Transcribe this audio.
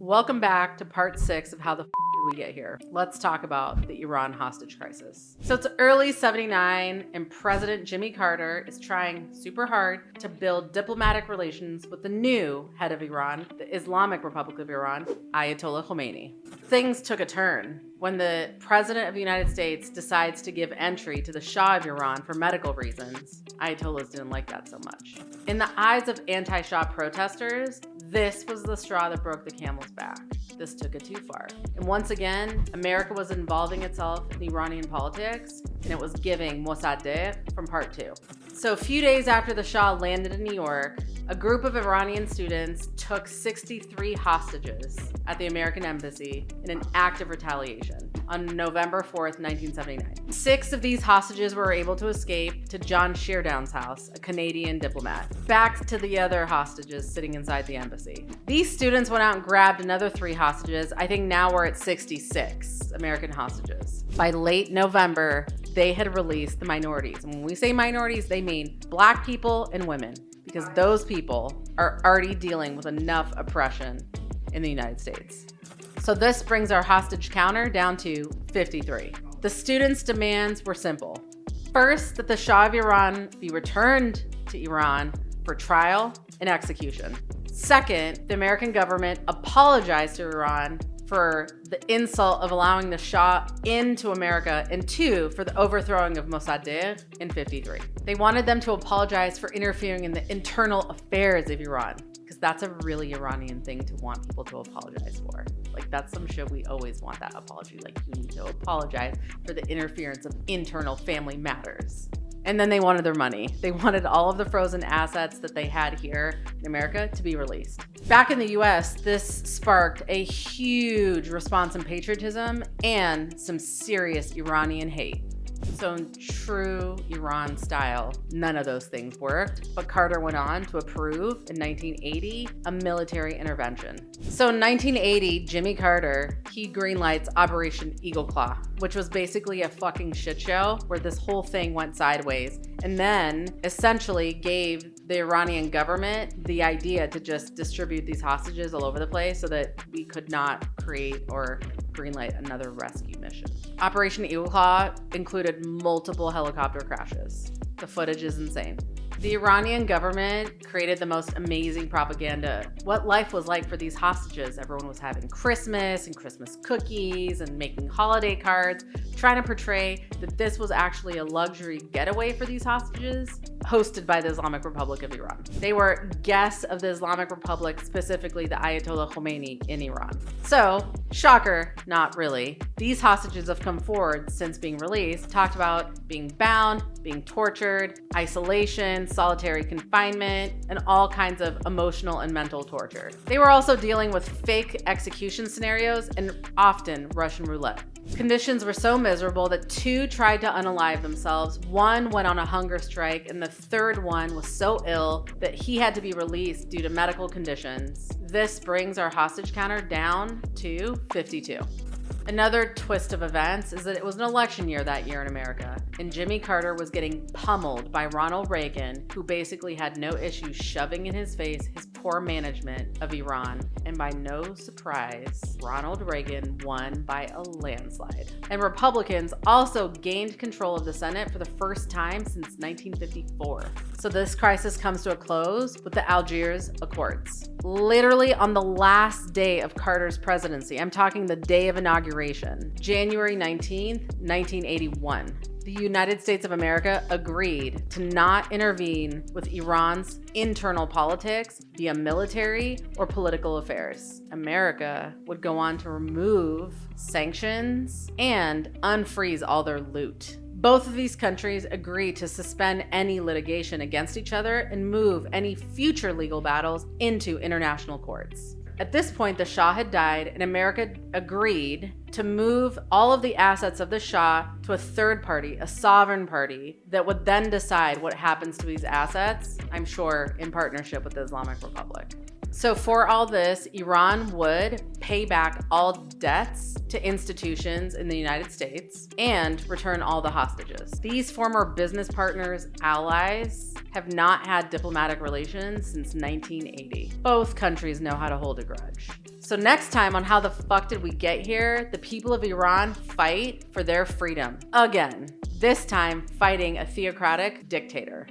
Welcome back to part 6 of how the did we get here. Let's talk about the Iran hostage crisis. So it's early 79 and President Jimmy Carter is trying super hard to build diplomatic relations with the new head of Iran, the Islamic Republic of Iran, Ayatollah Khomeini. Things took a turn when the President of the United States decides to give entry to the Shah of Iran for medical reasons. Ayatollahs didn't like that so much. In the eyes of anti-Shah protesters, this was the straw that broke the camel's back. This took it too far. And once again, America was involving itself in Iranian politics, and it was giving Moj Mahdara from part 2. So a few days after the Shah landed in New York, a group of Iranian students took 63 hostages at the American embassy in an act of retaliation on November 4th, 1979. 6 of these hostages were able to escape to John Sheardown's house, a Canadian diplomat, back to the other hostages sitting inside the embassy. These students went out and grabbed another 3 hostages. I think now we're at 66 American hostages. By late November, they had released the minorities. And when we say minorities, they mean Black people and women, because those people are already dealing with enough oppression in the United States. So this brings our hostage counter down to 53. The students' demands were simple. First, that the Shah of Iran be returned to Iran for trial and execution. Second, the American government apologized to Iran for the insult of allowing the Shah into America, and 2, for the overthrowing of Moj Mahdara in 53. They wanted them to apologize for interfering in the internal affairs of Iran, because that's a really Iranian thing to want people to apologize for. Like, that's some shit we always want that apology. Like, you need to apologize for the interference of internal family matters. And then they wanted their money. They wanted all of the frozen assets that they had here in America to be released. Back in the US, this sparked a huge response in patriotism and some serious Iranian hate. So in true Iran style, none of those things worked, but Carter went on to approve in 1980 a military intervention. So in 1980, Jimmy Carter, he greenlights Operation Eagle Claw, which was basically a fucking shit show where this whole thing went sideways, and then essentially gave the Iranian government the idea to just distribute these hostages all over the place so that we could not create or greenlight another rescue mission. Operation Eagle Claw included multiple helicopter crashes. The footage is insane. The Iranian government created the most amazing propaganda. What life was like for these hostages. Everyone was having Christmas and Christmas cookies and making holiday cards, trying to portray that this was actually a luxury getaway for these hostages, hosted by the Islamic Republic of Iran. They were guests of the Islamic Republic, specifically the Ayatollah Khomeini in Iran. So, shocker, not really. These hostages have come forward since being released, talked about being bound, being tortured, isolation, solitary confinement, and all kinds of emotional and mental torture. They were also dealing with fake execution scenarios and often Russian roulette. Conditions were so miserable that 2 tried to unalive themselves, 1 went on a hunger strike, and the 3rd one was so ill that he had to be released due to medical conditions. This brings our hostage counter down to 52. Another twist of events is that it was an election year that year in America, and Jimmy Carter was getting pummeled by Ronald Reagan, who basically had no issue shoving in his face his poor management of Iran. And by no surprise, Ronald Reagan won by a landslide. And Republicans also gained control of the Senate for the first time since 1954. So this crisis comes to a close with the Algiers Accords. Literally on the last day of Carter's presidency, I'm talking the day of inauguration, January 19th, 1981, the United States of America agreed to not intervene with Iran's internal politics via military or political affairs. America would go on to remove sanctions and unfreeze all their loot. Both of these countries agreed to suspend any litigation against each other and move any future legal battles into international courts. At this point, the Shah had died, and America agreed to move all of the assets of the Shah to a third party, a sovereign party, that would then decide what happens to these assets, I'm sure in partnership with the Islamic Republic. So for all this, Iran would pay back all debts to institutions in the United States and return all the hostages. These former business partners, allies, have not had diplomatic relations since 1980. Both countries know how to hold a grudge. So next time on How the Fuck Did We Get Here, the people of Iran fight for their freedom. Again, this time fighting a theocratic dictator.